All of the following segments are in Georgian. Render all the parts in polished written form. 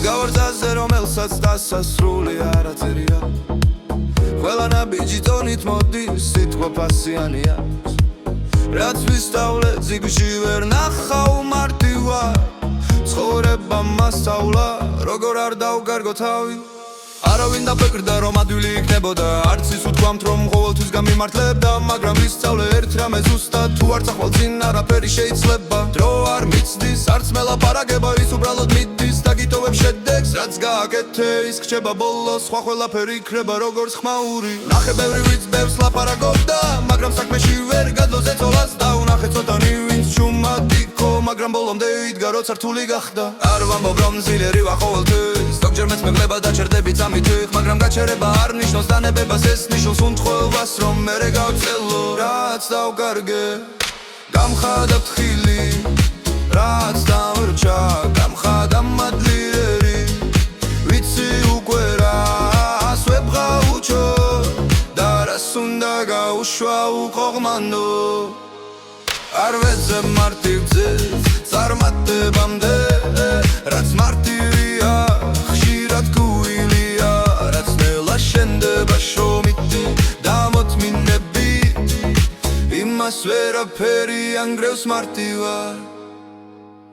გავარძაზე რომელსაც დასასრული არაწერია ყველა ნაბიჯი ტონით მოდის სიტყვა ფასიანია რაც ვისწავლე ძიგში ვერ ნახავ მარტივად ცხოვრება მასწავლა როგორ არ დავგარგო თავი არავინ დაფეკრდა რომ ადვილი იქნებოდა არც ის უთქვამთ რომ ყოველთვის გამიმართლებდა მაგრამ ვისწავლე ერთ რამე ზუსტად თუ არ წახვალ წინ არაფერი შეიძლება დრო არ მიცდის არც მელაპარაკება ის უბრალოდ მიდის დაგიტოვებ შედეგს რაც გააკეთე ის გრჩება ბოლოს სხვა ყველაფერი იქნება როგორც ხმაური ნახე ბევრი ვინც ბევრს ლაპარაკობდა მაგრამ საქმეში ვერ გადლოზე ცოლას დაუნახე ცოტანი ვინც ჩუმად იქო მაგრამ ბოლომდე იდგა როცა რთული გახდა არ ვამბობ რომ ძლიერი ვარ ყოველთვის ზოგჯერ მეც მეგლება დაჩერდები წამითიხ მაგრამ გაჩერება არ ნიშნავს დანებებას ეს ნიშნავს უთხოვებას რომ მერე გავწელო რაც დავგარგე გამხადა ფხილი რაც დამრჩა გამხადა მადლიერი ვიცი უკვე რას ვებღაუჩო და რას უნდა გაუშვა უყოღმანო არ ვეძებ მარტივ გზებს წარმატებამდე რაც მარტივია ხშირად გუილია რაც ნელა შენდება შრომითი და მოთმინები იმას ვერაფერი ანგრევს მარტივად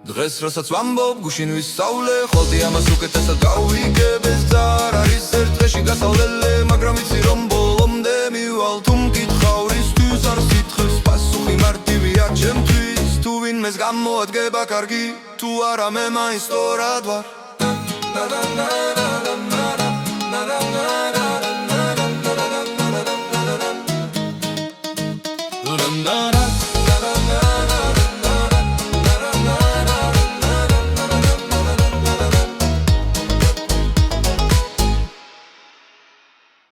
დღეს რასაც ვამბობ გუშინ ვისწავლე ხოლმე ამას უკეთესად გავიგებ ეს არ არის ერთ დღეში გასავლელე მაგრამ ვიცი რომ ბოლომდე მივალ თუ მკითხავ რისთვის არ სითხეს პასუხი მარტივია ჩემთვის თუ ვინმეს გამოადგება კარგი თუ არა მე მაინც სწორად ვარ